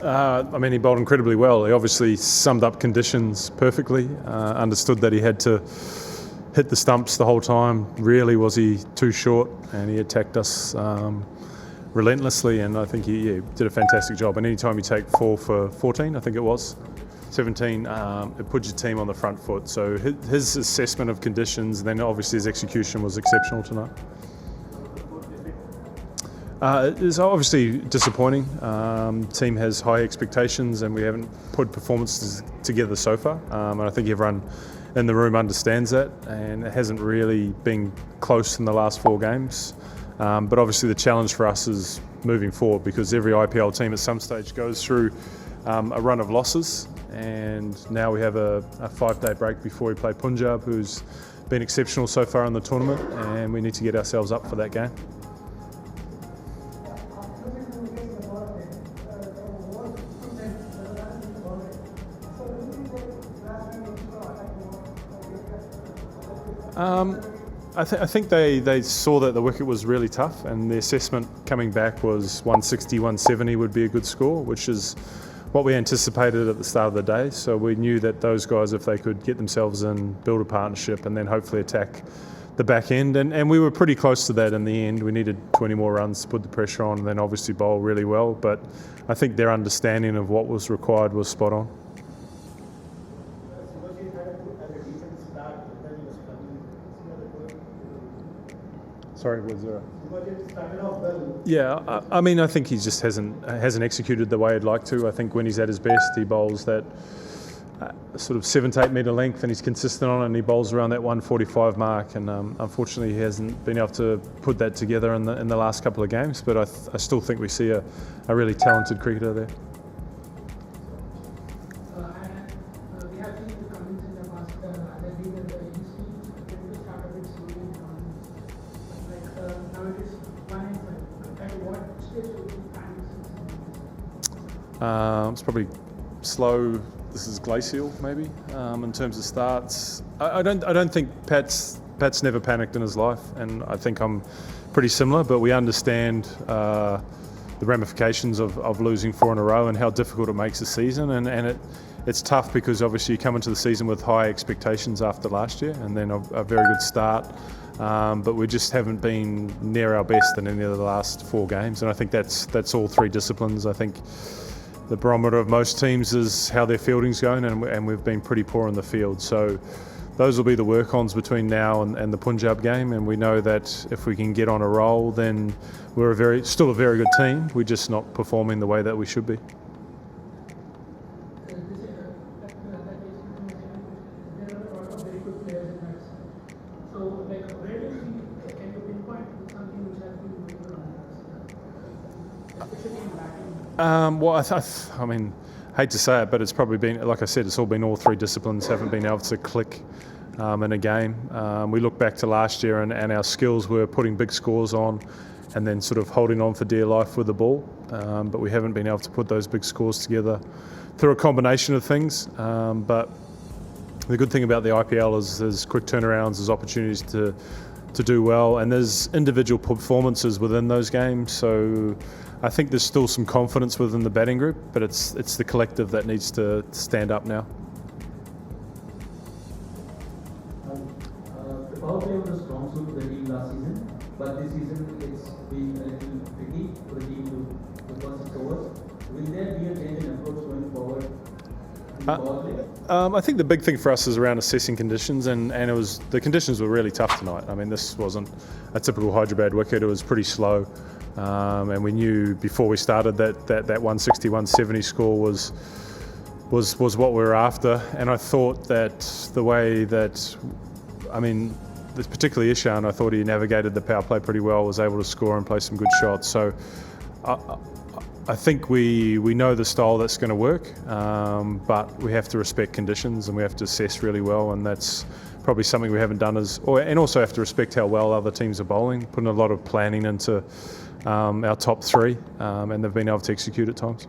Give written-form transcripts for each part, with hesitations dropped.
I mean, he bowled incredibly well. He obviously summed up conditions perfectly, understood that he had to hit the stumps the whole time. Rarely was he too short, and he attacked us relentlessly, and I think he did a fantastic job. And anytime you take 4 for 14, I think it was, 17, it puts your team on the front foot. So his assessment of conditions, and then obviously his execution was exceptional tonight. It's obviously disappointing. Team has high expectations, and we haven't put performances together so far. And I think everyone in the room understands that, and it hasn't really been close in the last 4 games. But obviously the challenge for us is moving forward, because every IPL team at some stage goes through a run of losses, and now we have a 5-day break before we play Punjab, who's been exceptional so far in the tournament, and we need to get ourselves up for that game. I think they saw that the wicket was really tough, and the assessment coming back was 160, 170 would be a good score, which is what we anticipated at the start of the day. So we knew that those guys, if they could get themselves in, build a partnership, and then hopefully attack the back end, and we were pretty close to that in the end. We needed 20 more runs to put the pressure on, and then obviously bowl really well. But I think their understanding of what was required was spot on. Sorry, was there? Yeah, I mean, I think he just hasn't executed the way he'd like to. I think when he's at his best, he bowls that sort of 7 to 8 metre length, and he's consistent on it, and he bowls around that 145 mark. And unfortunately, he hasn't been able to put that together in the last couple of games. But I still think we see a really talented cricketer there. It's probably slow. This is glacial, maybe, in terms of starts. I don't think Pat's never panicked in his life, and I think I'm pretty similar. But we understand the ramifications of losing 4 in a row and how difficult it makes the season, and it's tough because obviously you come into the season with high expectations after last year, and then a very good start. But we just haven't been near our best in any of the last 4 games, and I think that's all 3 disciplines. I think the barometer of most teams is how their fielding's going, and we've been pretty poor in the field. So those will be the work-ons between now and the Punjab game, and we know that if we can get on a roll, then we're still a very good team. We're just not performing the way that we should be. Well, I mean, hate to say it, but it's probably been, like I said, it's all been all 3 disciplines haven't been able to click in a game. We look back to last year, and our skills were putting big scores on and then sort of holding on for dear life with the ball. But we haven't been able to put those big scores together through a combination of things. But the good thing about the IPL is there's quick turnarounds, there's opportunities to do well, and there's individual performances within those games. So I think there's still some confidence within the batting group, but it's the collective that needs to stand up now. The power play was a strong suit for the team last season, but this season it's been a little tricky for the team to first 6 overs. Will there be a change in approach going forward in the power play? I think the big thing for us is around assessing conditions, and the conditions were really tough tonight. I mean, this wasn't a typical Hyderabad wicket. It was pretty slow. And we knew before we started that 160, 170 score was what we were after. And I thought that the way that, I mean, particularly Ishan, I thought he navigated the power play pretty well, was able to score and play some good shots. So I think we know the style that's going to work, but we have to respect conditions, and we have to assess really well, and that's probably something we haven't done and also have to respect how well other teams are bowling, putting a lot of planning into our top 3, and they've been able to execute at times.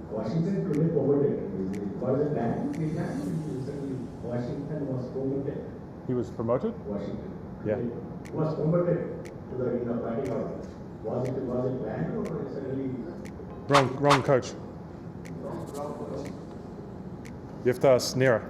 Washington today forwarded. Was it that? Washington was promoted. He was promoted? Washington. Yeah. He was promoted to the batting order. Was it planned or suddenly? Wrong coach. You have to ask Nera.